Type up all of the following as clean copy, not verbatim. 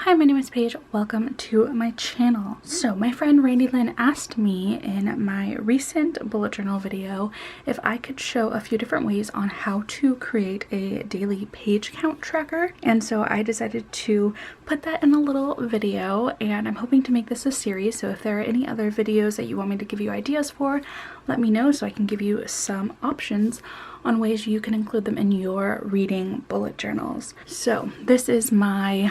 Hi, my name is Paige. Welcome to my channel. So my friend Randy Lynn asked me in my recent bullet journal video if I could show a few different ways on how to create a daily page count tracker. And so I decided to put that in a little video, and I'm hoping to make this a series. So if there are any other videos that you want me to give you ideas for, let me know so I can give you some options on ways you can include them in your reading bullet journals. So this is my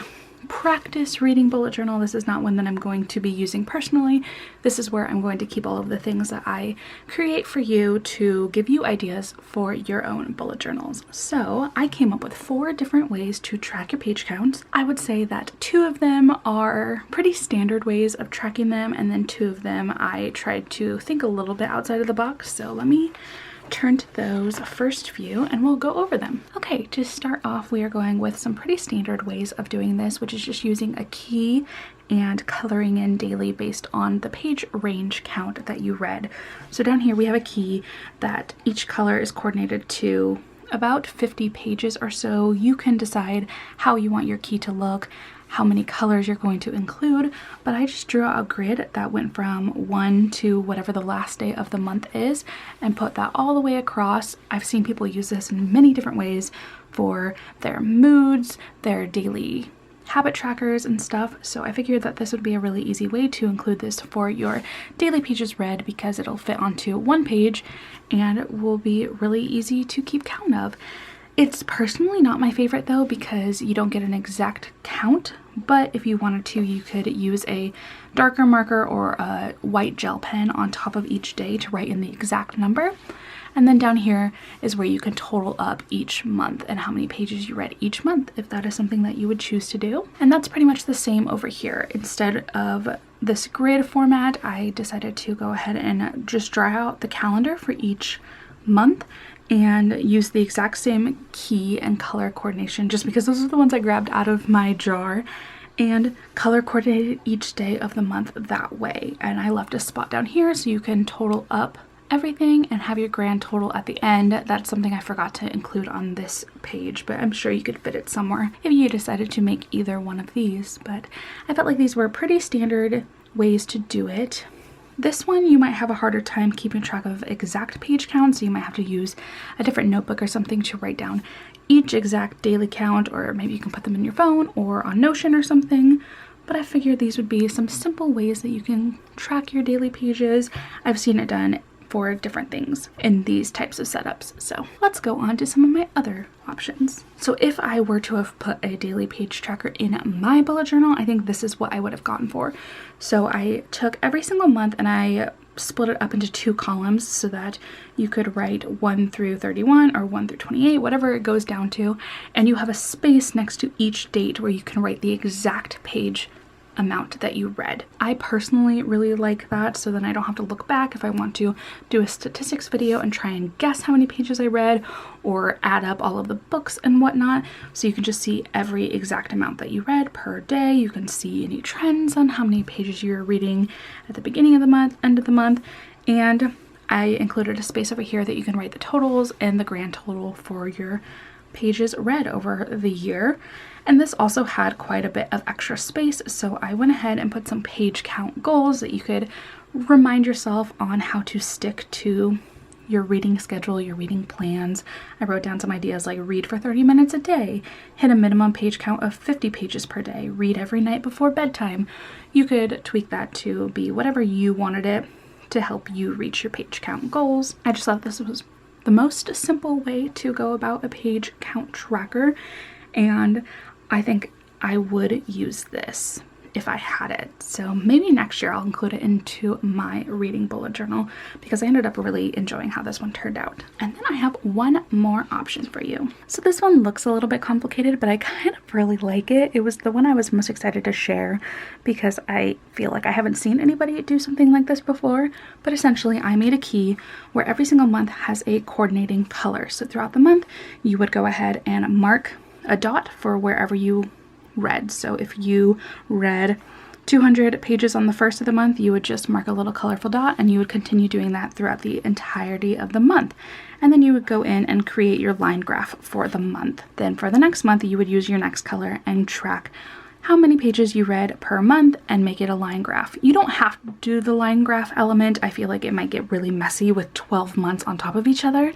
practice reading bullet journal. This is not one that I'm going to be using personally. This is where I'm going to keep all of the things that I create for you to give you ideas for your own bullet journals. So I came up with 4 different ways to track your page counts. I would say that 2 of them are pretty standard ways of tracking them, and then 2 of them I tried to think a little bit outside of the box. So let me turn to those first few and we'll go over them. Okay, to start off, we are going with some pretty standard ways of doing this, which is just using a key and coloring in daily based on the page range count that you read. So down here we have a key that each color is coordinated to about 50 pages or so. You can decide how you want your key to look, how many colors you're going to include, but I just drew out a grid that went from 1 to whatever the last day of the month is and put that all the way across. I've seen people use this in many different ways for their moods, their daily habit trackers and stuff, so I figured that this would be a really easy way to include this for your daily pages read, because it'll fit onto one page and it will be really easy to keep count of. It's personally not my favorite though, because you don't get an exact count, but if you wanted to, you could use a darker marker or a white gel pen on top of each day to write in the exact number. And then down here is where you can total up each month and how many pages you read each month, if that is something that you would choose to do. And that's pretty much the same over here. Instead of this grid format, I decided to go ahead and just draw out the calendar for each month and use the exact same key and color coordination, just because those are the ones I grabbed out of my jar, and color coordinated each day of the month that way. And I left a spot down here so you can total up everything and have your grand total at the end. That's something I forgot to include on this page, but I'm sure you could fit it somewhere if you decided to make either one of these. But I felt like these were pretty standard ways to do it. This one you might have a harder time keeping track of exact page counts, so you might have to use a different notebook or something to write down each exact daily count, or maybe you can put them in your phone or on Notion or something. But I figured these would be some simple ways that you can track your daily pages. I've seen it done for different things in these types of setups. So let's go on to some of my other options. So if I were to have put a daily page tracker in my bullet journal, I think this is what I would have gone for. So I took every single month and I split it up into 2 columns so that you could write 1 through 31 or 1 through 28, whatever it goes down to, and you have a space next to each date where you can write the exact page amount that you read. I personally really like that, so then I don't have to look back if I want to do a statistics video and try and guess how many pages I read or add up all of the books and whatnot. So you can just see every exact amount that you read per day. You can see any trends on how many pages you're reading at the beginning of the month, end of the month, and I included a space over here that you can write the totals and the grand total for your pages read over the year. And this also had quite a bit of extra space, so I went ahead and put some page count goals that you could remind yourself on how to stick to your reading schedule, your reading plans. I wrote down some ideas like read for 30 minutes a day, hit a minimum page count of 50 pages per day, read every night before bedtime. You could tweak that to be whatever you wanted it to help you reach your page count goals. I just thought this was the most simple way to go about a page count tracker, and I think I would use this if I had it. So maybe next year I'll include it into my reading bullet journal, because I ended up really enjoying how this one turned out. And then I have one more option for you. So this one looks a little bit complicated, but I kind of really like it. It was the one I was most excited to share because I feel like I haven't seen anybody do something like this before. But essentially I made a key where every single month has a coordinating color. So throughout the month you would go ahead and mark a dot for wherever you read. So if you read 200 pages on the first of the month, you would just mark a little colorful dot, and you would continue doing that throughout the entirety of the month. And then you would go in and create your line graph for the month. Then for the next month, you would use your next color and track how many pages you read per month and make it a line graph. You don't have to do the line graph element. I feel like it might get really messy with 12 months on top of each other,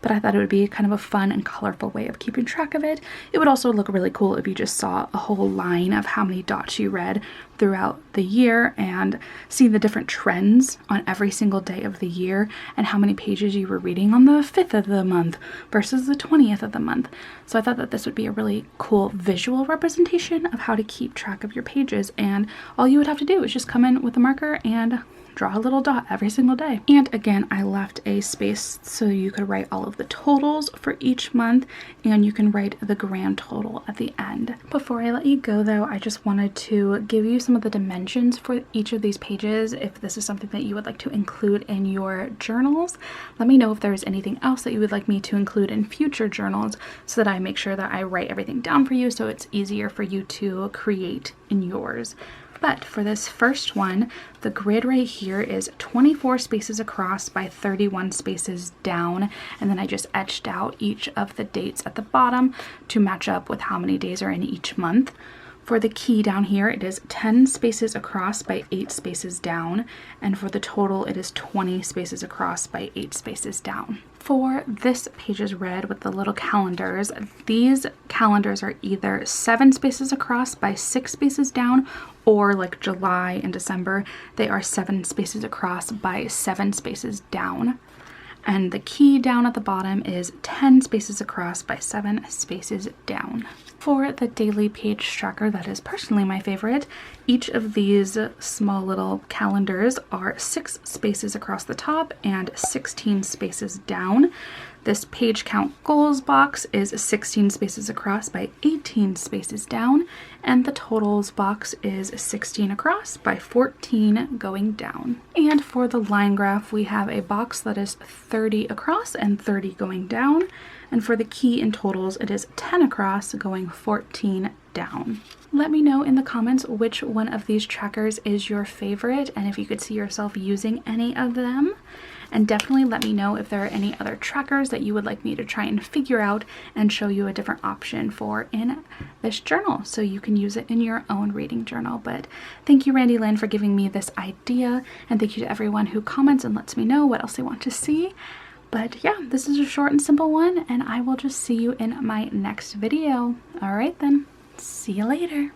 but I thought it would be kind of a fun and colorful way of keeping track of it. It would also look really cool if you just saw a whole line of how many dots you read throughout the year and see the different trends on every single day of the year and how many pages you were reading on the 5th of the month versus the 20th of the month. So I thought that this would be a really cool visual representation of how to keep track of your pages, and all you would have to do is just come in with a marker and draw a little dot every single day. And again, I left a space so you could write all of the totals for each month, and you can write the grand total at the end. Before I let you go though, I just wanted to give you some of the dimensions for each of these pages. If this is something that you would like to include in your journals, let me know if there's anything else that you would like me to include in future journals so that I make sure that I write everything down for you so it's easier for you to create in yours. But for this first one, the grid right here is 24 spaces across by 31 spaces down, and then I just etched out each of the dates at the bottom to match up with how many days are in each month. For the key down here, it is 10 spaces across by 8 spaces down, and for the total, it is 20 spaces across by 8 spaces down. For this pages read with the little calendars, these calendars are either 7 spaces across by 6 spaces down, or like July and December, they are 7 spaces across by 7 spaces down. And the key down at the bottom is 10 spaces across by 7 spaces down. For the daily page tracker, that is personally my favorite, each of these small little calendars are 6 spaces across the top and 16 spaces down. This page count goals box is 16 spaces across by 18 spaces down, and the totals box is 16 across by 14 going down. And for the line graph, we have a box that is 30 across and 30 going down, and for the key and totals, it is 10 across going 14 down. Let me know in the comments which one of these trackers is your favorite and if you could see yourself using any of them. And definitely let me know if there are any other trackers that you would like me to try and figure out and show you a different option for in this journal so you can use it in your own reading journal. But thank you, Randy Lynn, for giving me this idea, and thank you to everyone who comments and lets me know what else they want to see. But yeah, this is a short and simple one, and I will just see you in my next video. All right then, see you later.